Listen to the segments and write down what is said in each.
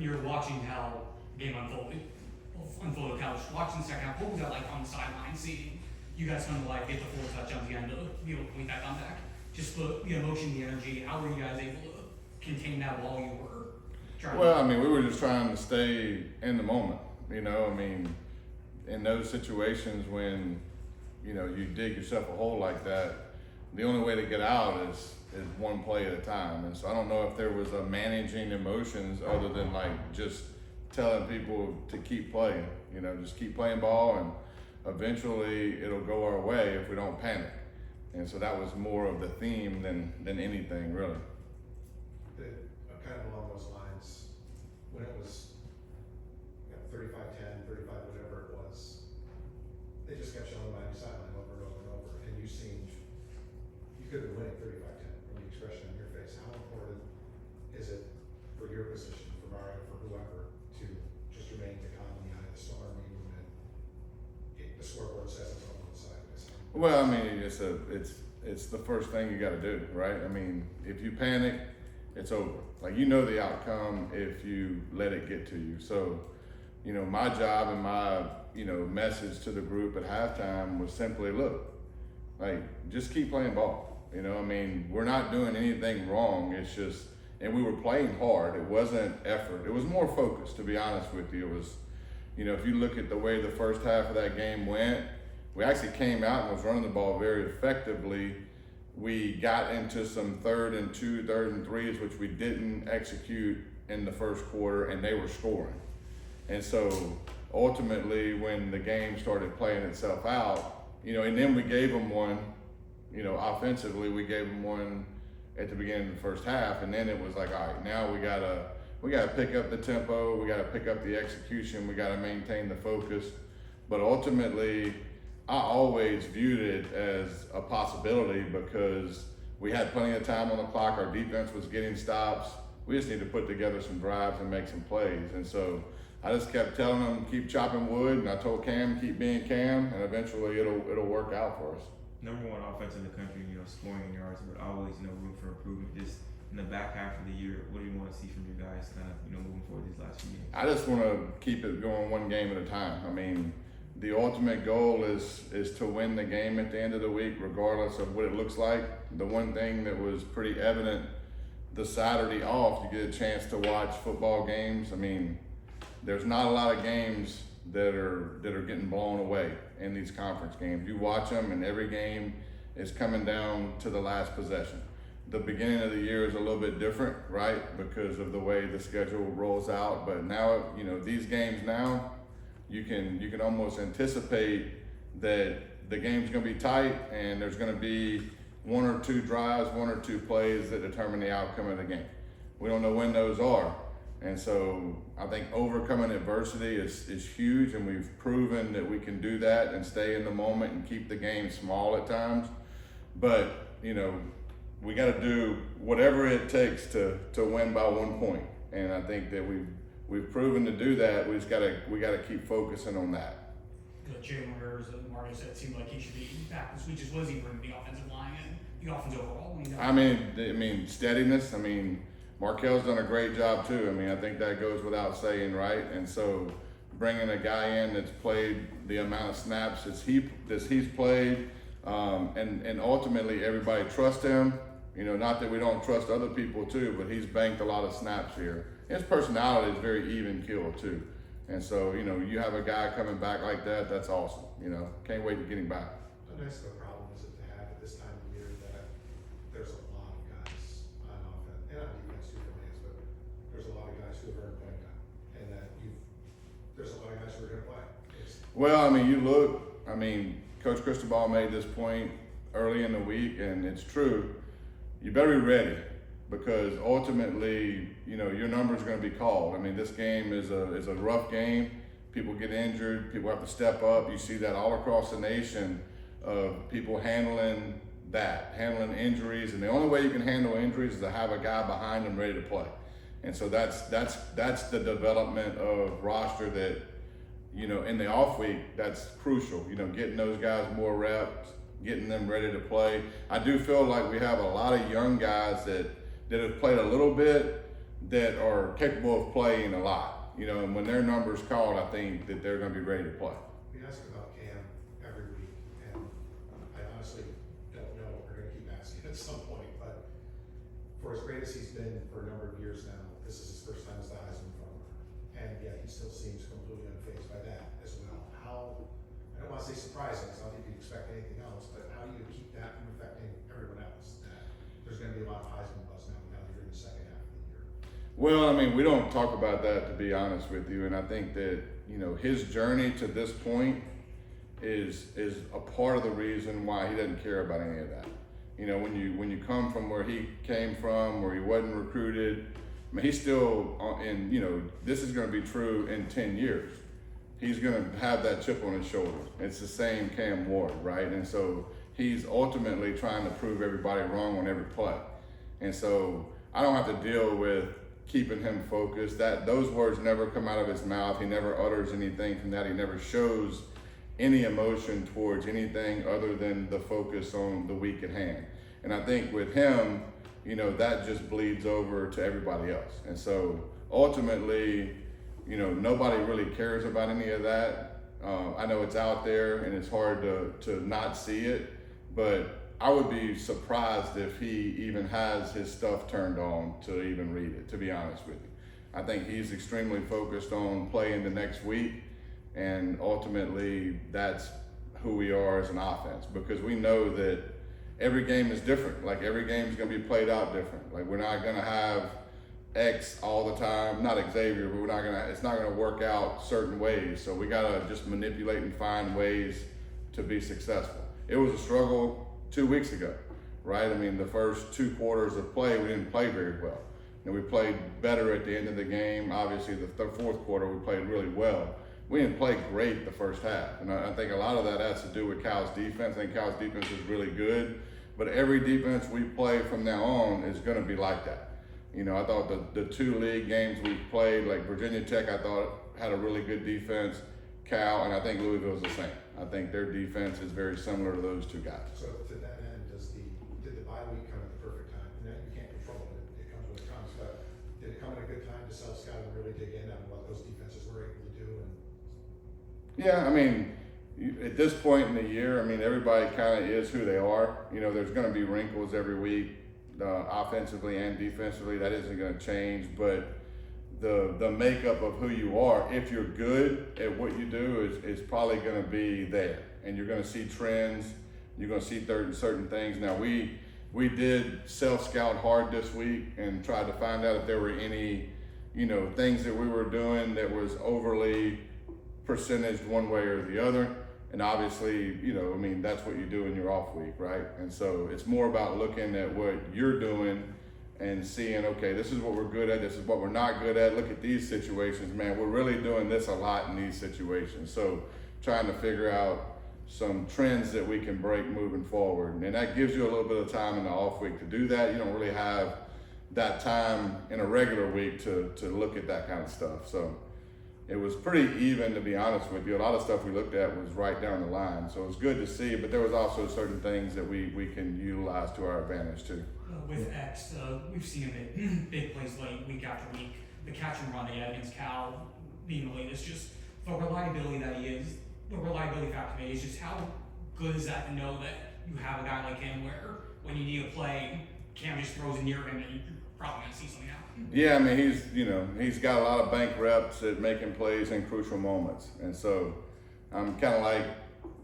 you're watching how the game unfolded, on couch, watching the second half, what was that like on the sideline, seeing you guys kind of like get the full touch on the end to be able to point that comeback? Just the emotion, the energy, how were you guys able to contain that while you were trying? Well, I mean, we were just trying to stay in the moment, you know, I mean, in those situations when, you know, you dig yourself a hole like that, the only way to get out is one play at a time. And so I don't know if there was a managing emotions other than like just telling people to keep playing, you know, just keep playing ball and eventually it'll go our way if we don't panic. And so that was more of the theme than anything really. Kind of along those lines, when it was 35-10, 35 whatever it was, they just kept showing Miami sideline over and over and over, and you seemed, you could have been winning 35-10 from the expression on your face. How important is it for your position, for Mario, for whoever, to just remain calm in the eye of the storm even when the scoreboard says it's on one side? Well, I mean, it's the first thing you got to do, right? I mean, if you panic, it's over. Like, you know the outcome if you let it get to you. So, you know, my job and my, you know, message to the group at halftime was simply, look, like, just keep playing ball. You know, I mean, we're not doing anything wrong. It's just, and we were playing hard. It wasn't effort. It was more focus, to be honest with you. It was, you know, if you look at the way the first half of that game went, we actually came out and was running the ball very effectively. We got into some 3rd and 2, 3rd and 3s, which we didn't execute in the first quarter, and they were scoring. And so ultimately, when the game started playing itself out, you know, and then we gave them one, you know, offensively, we gave them one at the beginning of the first half, and then it was like, all right, now we gotta pick up the tempo, we gotta pick up the execution, we gotta maintain the focus. But ultimately, I always viewed it as a possibility because we had plenty of time on the clock. Our defense was getting stops. We just need to put together some drives and make some plays. And so I just kept telling them, keep chopping wood. And I told Cam, keep being Cam. And eventually it'll work out for us. Number one offense in the country, you know, scoring in yards, but always, you know, room for improvement. Just in the back half of the year, what do you want to see from you guys kind of, you know, moving forward these last few games? I just want to keep it going one game at a time. I mean, the ultimate goal is to win the game at the end of the week, regardless of what it looks like. The one thing that was pretty evident the Saturday off, you get a chance to watch football games. I mean, there's not a lot of games that are getting blown away in these conference games. You watch them, and every game is coming down to the last possession. The beginning of the year is a little bit different, right, because of the way the schedule rolls out. But now, you know, these games now, you can almost anticipate that the game's going to be tight and there's going to be 1 or 2 drives, 1 or 2 plays that determine the outcome of the game. We don't know when those are. And so I think overcoming adversity is huge, and we've proven that we can do that and stay in the moment and keep the game small at times. But, you know, we got to do whatever it takes to win by 1 point. And I think that we've proven to do that. We gotta keep focusing on that. Jalen Rivers, Mario said, seemed like he should be back this week. Just what does he bring to the offensive line and the offense overall? I mean steadiness. I mean, Markel's done a great job too. I mean, I think that goes without saying, right? And so bringing a guy in that's played the amount of snaps that he's played, and ultimately everybody trusts him. You know, not that we don't trust other people too, but he's banked a lot of snaps here. His personality is very even keeled too. And so, you know, you have a guy coming back like that, that's awesome. You know, can't wait to get him back. How nice of a problem is it to have at this time of year that there's a lot of guys on offense, and on defense too, but there's a lot of guys who have earned playing time, and that there's a lot of guys who are going to play. Well, I mean, Coach Cristobal made this point early in the week, and it's true. You better be ready, because ultimately, you know, your number is going to be called. I mean, this game is a rough game. People get injured. People have to step up. You see that all across the nation of people handling injuries. And the only way you can handle injuries is to have a guy behind them ready to play. And so that's the development of roster that, you know, in the off week, that's crucial. You know, getting those guys more reps, getting them ready to play. I do feel like we have a lot of young guys that have played a little bit, that are capable of playing a lot, you know, and when their number's called, I think that they're gonna be ready to play. We ask about Cam every week, and I honestly don't know, we're gonna keep asking at some point, but for as great as he's been for a number of years now, this is his first time as the Heisman runner. And yet he still seems completely unfazed by that as well. How, I don't wanna say surprising, because I don't think you'd expect anything else, but how do you keep that from affecting everyone else? That there's gonna be a lot of Heisman buzz now here in the second half of the year. Well, I mean, we don't talk about that, to be honest with you, and I think that, you know, his journey to this point is a part of the reason why he doesn't care about any of that. You know, when you come from where he came from, where he wasn't recruited, I mean, he's still, and you know, this is going to be true in 10 years. He's going to have that chip on his shoulder. It's the same Cam Ward, right? And so he's ultimately trying to prove everybody wrong on every play. And so I don't have to deal with keeping him focused. Those words never come out of his mouth. He never utters anything from that. He never shows any emotion towards anything other than the focus on the week at hand. And I think with him, you know, that just bleeds over to everybody else. And so ultimately, you know, nobody really cares about any of that. I know it's out there and it's hard to not see it, but I would be surprised if he even has his stuff turned on to even read it, to be honest with you. I think he's extremely focused on playing the next week, and ultimately that's who we are as an offense, because we know that every game is different. Like, every game is going to be played out different. Like, we're not going to have X all the time, not Xavier, but it's not going to work out certain ways. So we got to just manipulate and find ways to be successful. It was a struggle 2 weeks ago, right? I mean, the first 2 quarters of play, we didn't play very well. And we played better at the end of the game. Obviously, the fourth quarter, we played really well. We didn't play great the first half. And I think a lot of that has to do with Cal's defense. I think Cal's defense is really good, but every defense we play from now on is going to be like that. You know, I thought the 2 league games we played, like Virginia Tech, I thought had a really good defense. Cal, and I think Louisville's the same. I think their defense is very similar to those 2 guys. So to that end, did the bye week come at the perfect time? And that you can't control it, it comes when it comes, but did it come at a good time to scout and really dig in on what those defenses were able to do? And Yeah, I mean, at this point in the year, I mean, everybody kind of is who they are. You know, there's going to be wrinkles every week, offensively and defensively. That isn't going to change, but the makeup of who you are, if you're good at what you do, is probably going to be there, and you're going to see trends. You're going to see certain things. Now, we did self-scout hard this week and tried to find out if there were any, you know, things that we were doing that was overly percentaged one way or the other. And obviously, you know, I mean, that's what you do in your off week, right? And so it's more about looking at what you're doing and seeing, okay, this is what we're good at, this is what we're not good at. Look at these situations, man, we're really doing this a lot in these situations. So trying to figure out some trends that we can break moving forward. And that gives you a little bit of time in the off week to do that. You don't really have that time in a regular week to look at that kind of stuff. So it was pretty even, to be honest with you. A lot of stuff we looked at was right down the line. So it was good to see, but there was also certain things that we can utilize to our advantage too. With X, we've seen him at big plays late, week after week. The catch and run they had against Cal being the latest, just the reliability that he is, the reliability factor is just how good is that to know that you have a guy like him where when you need a play, Cam just throws it near him and you're probably going to see something happen. Yeah, I mean, he's got a lot of bank reps at making plays in crucial moments. And so I'm kind of like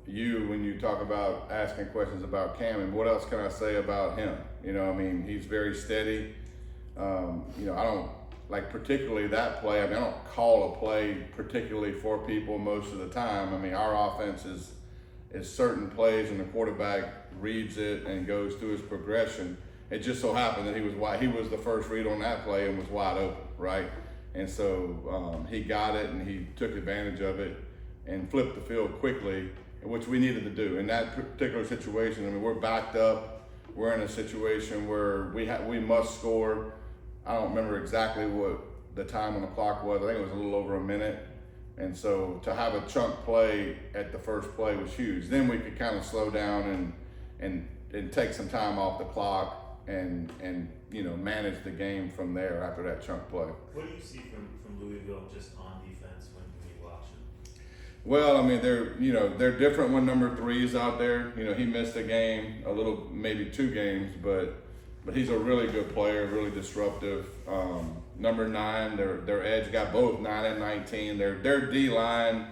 you when you talk about asking questions about Cam, and what else can I say about him? You know, I mean, he's very steady. You know, I don't, like particularly that play, I mean, I don't call a play particularly for people most of the time. I mean, our offense is certain plays and the quarterback reads it and goes through his progression. It just so happened that he was the first read on that play and was wide open, right? And so he got it and he took advantage of it and flipped the field quickly, which we needed to do. In that particular situation, I mean, we're backed up. We're in a situation where we must score. I don't remember exactly what the time on the clock was. I think it was a little over a minute. And so to have a chunk play at the first play was huge. Then we could kind of slow down and take some time off the clock and manage the game from there after that chunk play. What do you see from Louisville just on defense when you watch them? Well, I mean, they're different when number 3 is out there. He missed a game, maybe 2 games, but he's a really good player, really disruptive. Number 9, their edge got both 9 and 19. Their D line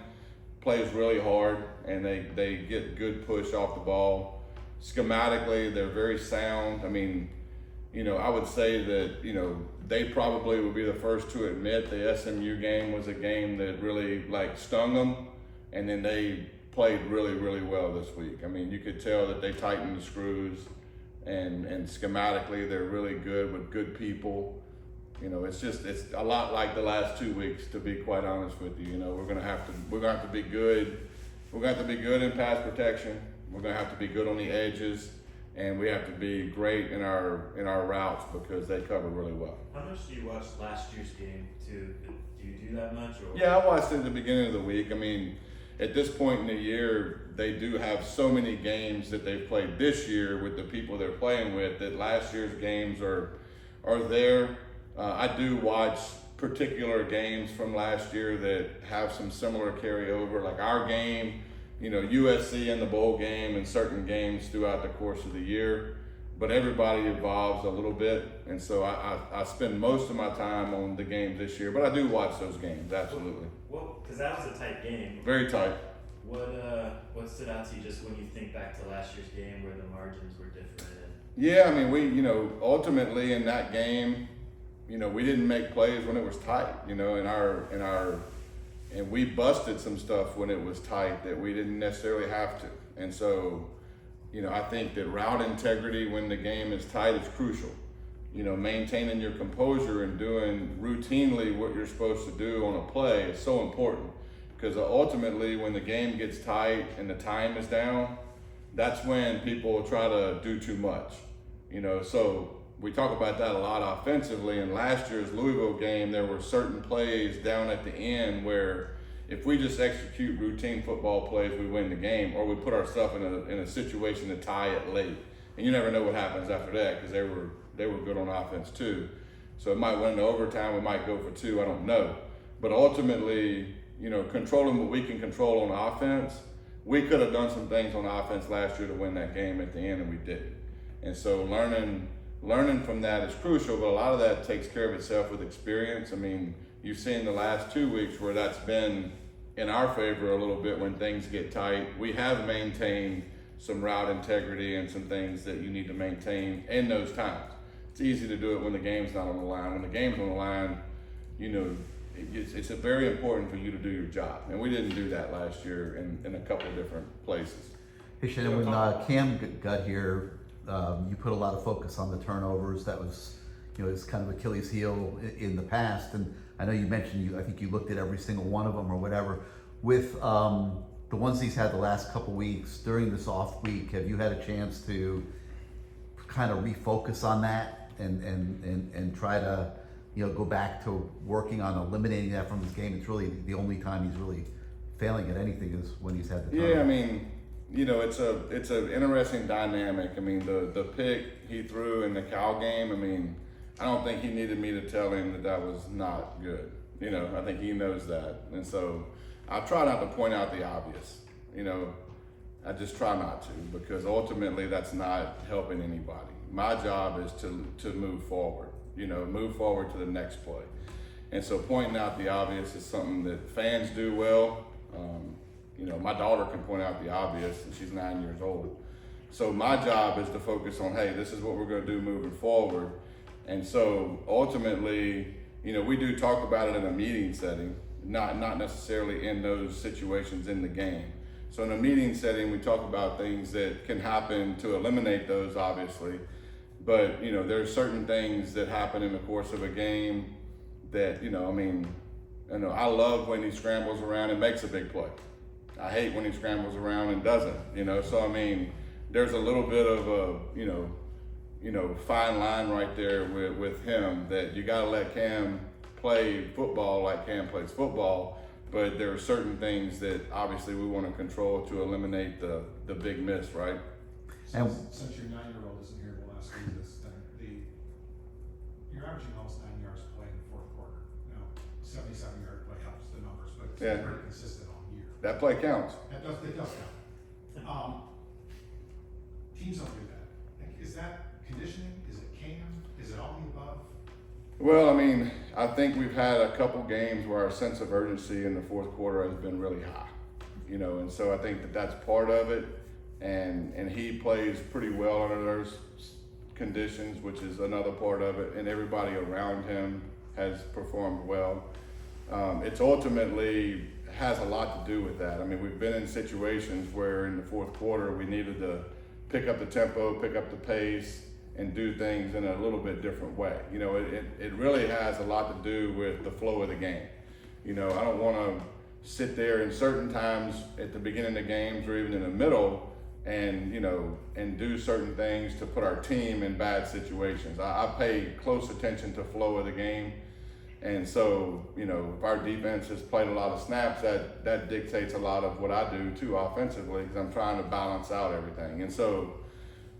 plays really hard, and they get good push off the ball. Schematically, they're very sound. I mean, I would say that, they probably would be the first to admit the SMU game was a game that really stung them, and then they played really, really well this week. I mean, you could tell that they tightened the screws, and schematically they're really good with good people. It's a lot like the last 2 weeks, to be quite honest with you. We're gonna have to be good. We're gonna have to be good in pass protection. We're gonna have to be good on the edges, and we have to be great in our routes because they cover really well. How much do you watch last year's game too? Do you do that much? Or? Yeah, I watched it at the beginning of the week. I mean, at this point in the year, they do have so many games that they've played this year with the people they're playing with that last year's games are there. I do watch particular games from last year that have some similar carryover, like our game, USC in the bowl game and certain games throughout the course of the year. But everybody evolves a little bit, and so I spend most of my time on the games this year, but I do watch those games, absolutely. Well, because that was a tight game. Very tight. What stood out to you just when you think back to last year's game where the margins were different? Yeah, I mean, we, ultimately in that game, we didn't make plays when it was tight, and we busted some stuff when it was tight that we didn't necessarily have to. And so, I think that route integrity when the game is tight is crucial. Maintaining your composure and doing routinely what you're supposed to do on a play is so important, because ultimately when the game gets tight and the time is down, that's when people try to do too much. So we talk about that a lot offensively. In last year's Louisville game, there were certain plays down at the end where if we just execute routine football plays, we win the game, or we put ourselves in a situation to tie it late. And you never know what happens after that, because they were good on offense too. So it might win to overtime, we might go for 2, I don't know. But ultimately, controlling what we can control on offense, we could have done some things on offense last year to win that game at the end, and we didn't. And so learning from that is crucial, but a lot of that takes care of itself with experience. I mean, you've seen the last 2 weeks where that's been in our favor a little bit when things get tight. We have maintained some route integrity and some things that you need to maintain in those times. It's easy to do it when the game's not on the line. When the game's on the line, it's very important for you to do your job. And we didn't do that last year in a couple of different places. Hey Shannon, when Cam got here, you put a lot of focus on the turnovers. That was, his kind of Achilles heel in the past. And I know you mentioned I think you looked at every single one of them or whatever. With the ones he's had the last couple weeks during this off week, have you had a chance to kind of refocus on that and try to go back to working on eliminating that from his game? It's really the only time he's really failing at anything is when he's had the turnovers. Yeah, I mean, it's an interesting dynamic. I mean, the pick he threw in the Cal game, I mean, I don't think he needed me to tell him that was not good. I think he knows that. And so I try not to point out the obvious. I just try not to, because ultimately that's not helping anybody. My job is to move forward, move forward to the next play. And so pointing out the obvious is something that fans do well. My daughter can point out the obvious, and she's 9 years old. So my job is to focus on, hey, this is what we're going to do moving forward. And so ultimately, we do talk about it in a meeting setting, not necessarily in those situations in the game. So in a meeting setting, we talk about things that can happen to eliminate those, obviously. But, there are certain things that happen in the course of a game that, I love when he scrambles around and makes a big play. I hate when he scrambles around and doesn't, so there's a little bit of a, fine line right there with him that you gotta let Cam play football like Cam plays football, but there are certain things that obviously we want to control to eliminate the big miss, right? Since your 9-year-old isn't here, we'll ask you this then. you're averaging almost 9 yards per play in the fourth quarter. You know, 77-yard play helps the numbers, but it's Yeah. pretty consistent all year. That play counts. It does count. Teams don't do that. Like, is that conditioning? Is it cam? Is it all the above? Well, I mean, I think we've had a couple games where our sense of urgency in the fourth quarter has been really high, you know, and so I think that that's part of it. And he plays pretty well under those conditions, which is another part of it. And everybody around him has performed well. It's ultimately has a lot to do with that. I mean, we've been in situations where in the fourth quarter we needed to pick up the tempo, pick up the pace, and do things in a little bit different way. You know, it really has a lot to do with the flow of the game. You know, I don't want to sit there in certain times at the beginning of games or even in the middle and, you know, and do certain things to put our team in bad situations. I pay close attention to flow of the game. And so, you know, if our defense has played a lot of snaps, that dictates a lot of what I do too offensively, because I'm trying to balance out everything. And so,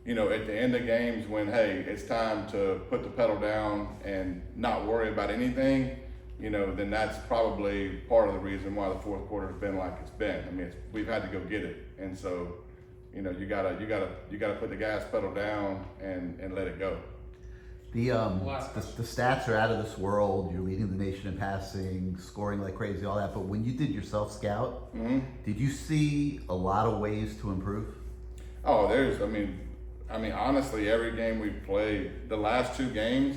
you know, at the end of games when, hey, it's time to put the pedal down and not worry about anything, you know, then that's probably part of the reason why the fourth quarter has been like it's been. I mean, we've had to go get it. And so, you know, you gotta put the gas pedal down and let it go. The stats are out of this world. You're leading the nation in passing, scoring like crazy, all that. But when you did your self-scout, did you see a lot of ways to improve? Oh, I mean, honestly, every game we've played, the last two games,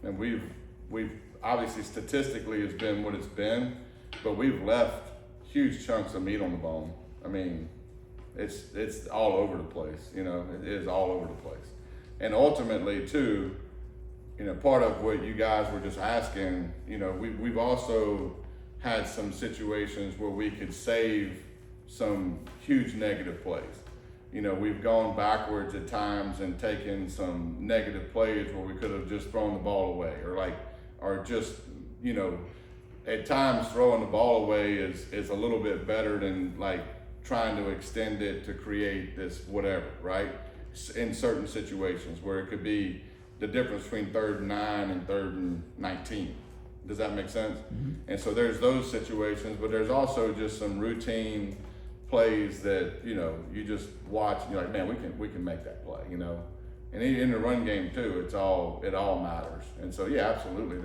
and we've obviously statistically it's been what it's been, but we've left huge chunks of meat on the bone. I mean, it's all over the place. You know, it is all over the place, and ultimately too. You know, part of what you guys were just asking, you know, we've also had some situations where we could save some huge negative plays. You know, we've gone backwards at times and taken some negative plays where we could have just thrown the ball away or just, you know, at times throwing the ball away is a little bit better than like trying to extend it to create this whatever, right? In certain situations where it could be the difference between 3rd and 9 and 3rd and 19. Does that make sense? Mm-hmm. And so there's those situations, but there's also just some routine plays that, you know, you just watch and you're like, man, we can make that play, you know. And in the run game too, it all matters. And so yeah, absolutely,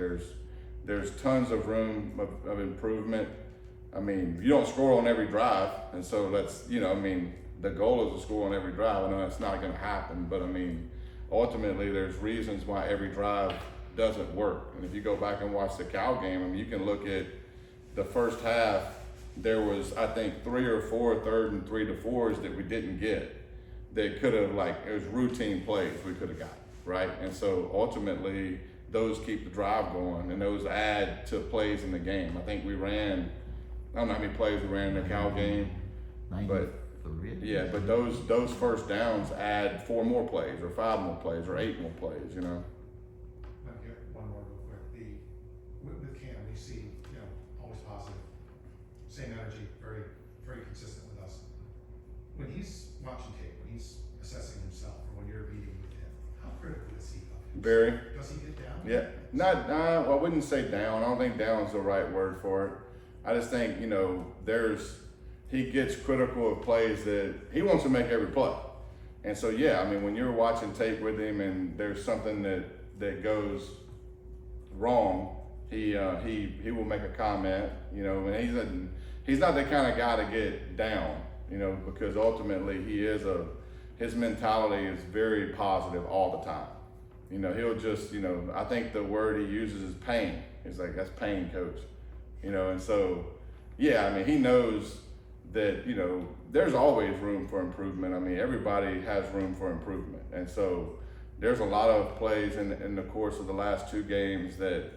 there's tons of room of improvement. I mean, you don't score on every drive, and so that's, you know, I mean, the goal is to score on every drive. I know that's not going to happen, but I mean, ultimately, there's reasons why every drive doesn't work. And if you go back and watch the Cal game, I mean, you can look at the first half. There was, I think, 3 or 4 3rd and 3 to 4s that we didn't get. That could have, like, it was routine plays we could have got, right? And so ultimately, those keep the drive going, and those add to plays in the game. I think we ran, I don't know how many plays we ran in the Cal game, but. Yeah, but those first downs add 4 more plays or 5 more plays or 8 more plays, you know. I'll get one more real quick. With Cam, we see, you know, always positive, same energy, very, very consistent with us. When he's watching tape, when he's assessing himself, or when you're meeting with him, how critical is he of himself? Very. Does he get down? Yeah, well, I wouldn't say down. I don't think down is the right word for it. I just think, you know, he gets critical of plays that he wants to make every play. And so, yeah, I mean, when you're watching tape with him and there's something that goes wrong, he will make a comment, you know, and he's not the kind of guy to get down, you know, because ultimately his mentality is very positive all the time. You know, he'll just, you know, I think the word he uses is pain. He's like, that's pain, coach, you know, and so, yeah, I mean, he knows that, you know, there's always room for improvement. I mean, everybody has room for improvement. And so there's a lot of plays in the course of the last 2 games that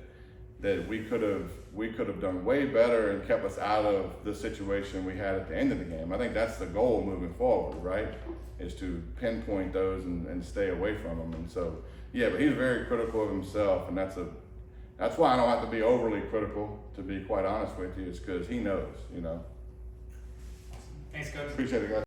we could have done way better and kept us out of the situation we had at the end of the game. I think that's the goal moving forward, right? Is to pinpoint those and stay away from them. And so, yeah, but he's very critical of himself, and that's why I don't have to be overly critical, to be quite honest with you, is because he knows, you know. Thanks, Coach. Appreciate it, guys.